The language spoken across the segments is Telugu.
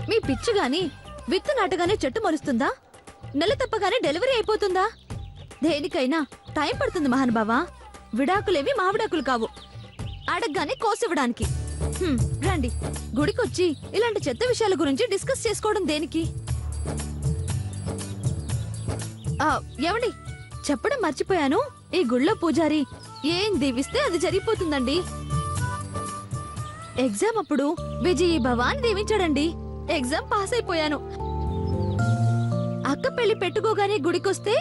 మీ పిచ్చి గాని విత్తు నాటగానే చెట్టు మరుస్తుందా? నెల తప్పగానే డెలివరీ అయిపోతుందా? దేనికైనా టైం పడుతుంది మహానుభావా. విడాకులేవి మావిడాకులు కావు, అడగగానే కోసివ్వడానికి. రండి, గుడికొచ్చి ఇలాంటి చెత్త విషయాల గురించి డిస్కస్ చేసుకోవడం దేనికి? ఏమండి, చెప్పడం మర్చిపోయాను. ఈ గుళ్ళో పూజారి ఏం దీవిస్తే అది జరిగిపోతుందండి. ఎగ్జామ్ అప్పుడు విజయీ భవ అని దీవించాడండి. ఎగ్జామ్ పాస్ అయిపోయాను. అక్క పెళ్లి పెట్టుకోగానే గుడికొస్తే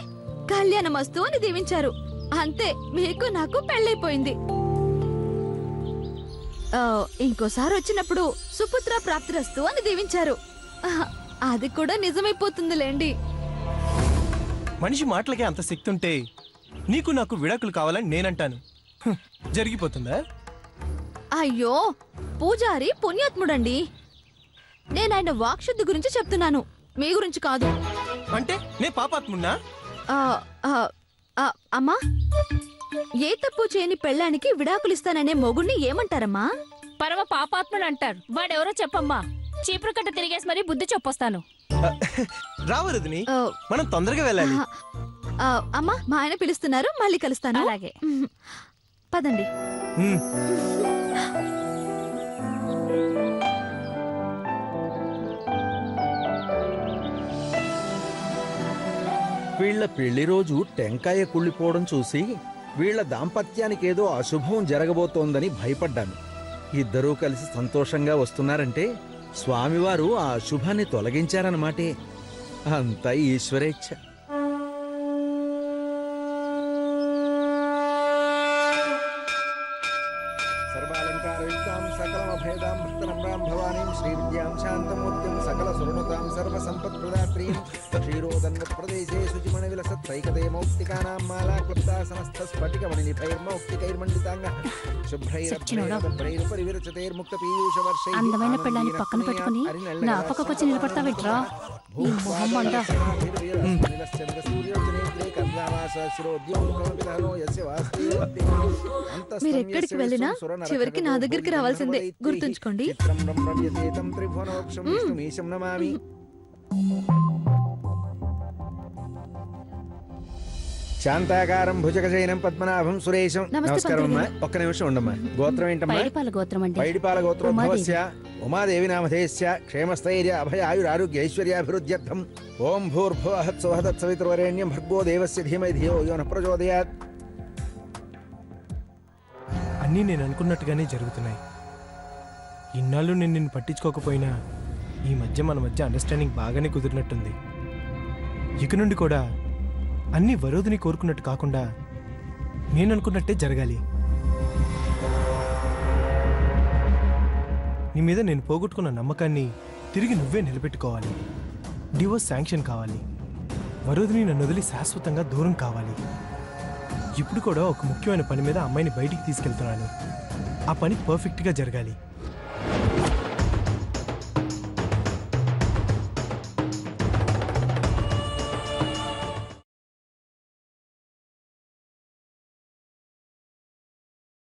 కళ్యాణమస్తు అని దీవించారు. అంతే, మీకు నాకు పెళ్ళైపోయింది. ఇంకోసారి వచ్చినప్పుడు సుపుత్ర ప్రాప్తిరస్తు అని దీవించారు. అది కూడా నిజమైపోతుందిలేండి. మనిషి మాటలకే అంత శక్తి ఉంటే నీకు నాకు విడాకులు కావాలని నేనంటాను. జరిగిపోతుందా? అయ్యో, పూజారి పుణ్యాత్ముడండి. నేనాయన వాక్శుద్ధి గురించి చెప్తున్నాను, మీ గురించి కాదు. అంటే నే పాపాత్మున్నా? అమ్మా, ఏ తప్పు చేయని పెళ్ళానికి విడాకులిస్తాననే మొగుణ్ణి ఏమంటారమ్మా? పరమ పాపాత్ముడు అంటారు. వాడెవరో చెప్పమ్మా. చీపురు కట్ట తిరిగేసి మరీ బుద్ధి చెప్పొస్తాను. రావరుదిని, మనం తొందరగా వెళ్ళాలి. అమ్మా, మా ఆయన పిలుస్తున్నారు, మళ్ళీ కలుస్తాను. అలాగే, పదండి. వీళ్ల పెళ్లి రోజు టెంకాయ కుళ్ళిపోవడం చూసి వీళ్ల దాంపత్యానికి ఏదో అశుభం జరగబోతోందని భయపడ్డాను. ఇద్దరూ కలిసి సంతోషంగా వస్తున్నారంటే స్వామివారు ఆ అశుభాన్ని తొలగించారన్నమాటే. అంతా ఈశ్వరేచ్ఛ. సర్వాలంకారయుక్తాం సకలమభేదాం భక్తనమ్రాం భవానీం శ్రీవిద్యాం శాంతమూర్తిం సకల సురణుతాం సర్వసంపత్ప్రదాత్రీం క్షీరోదన్వత్ప్రదేశే శుచిమణివిలసత్రైకతే మౌక్తికానాం మాలా క్లుప్తాసనస్థ స్ఫటికమణినిభైర్మౌక్తికైర్మండితాంగః శుభ్రైరభ్రైరుపరి విరచతైర్ముక్త పీయూష వర్షైః. అందమైన పెళ్ళాన్ని పక్కన పెట్టుకుని నా పక్కకొచ్చి నిలబడతావిట్రా? ఈ మొహం మండ. మీరెక్కడికి వెళ్ళినా చివరికి నా దగ్గరికి రావాల్సిందే, గుర్తుంచుకోండి. శాంతాకారం భుజగశయనం పద్మనాభం సురేశం. నమస్కారం అమ్మా. ఒక్క నిమిషం ఉండమ్మా. గోత్రం ఏంటమ్మా? పైడిపాల గోత్రం అండి. పైడిపాల గోత్రోద్భవస్య ఉమాదేవి నామధేయస్య క్షేమస్థైర్య అభయ ఆయురారోగ్య ఐశ్వర్యాభివృద్ధ్యర్థం ఓం భూర్భువః స్వః తత్సవితుర్వరేణ్యం భర్గో దేవస్య ధీమహి ధియో యో నః ప్రచోదయాత్. అన్నీ నేను అనుకున్నట్టుగానే జరుగుతున్నాయి. ఇన్నాళ్ళు నేను నిన్ను పట్టించుకోకపోయినా ఈ మధ్య మన మధ్య అండర్స్టాండింగ్ బాగానే కుదిరినట్టుంది. ఇక నుండి కూడా అన్నీ వరోధిని కోరుకున్నట్టు కాకుండా నేను అనుకున్నట్టే జరగాలి. నీ మీద నేను పోగొట్టుకున్న నమ్మకాన్ని తిరిగి నువ్వే నిలబెట్టుకోవాలి. డివోర్స్ శాంక్షన్ కావాలి. వరోధిని నన్ను వదిలి శాశ్వతంగా దూరం కావాలి. ఇప్పుడు కూడా ఒక ముఖ్యమైన పని మీద అమ్మాయిని బయటికి తీసుకెళ్తున్నాను. ఆ పని పర్ఫెక్ట్గా జరగాలి.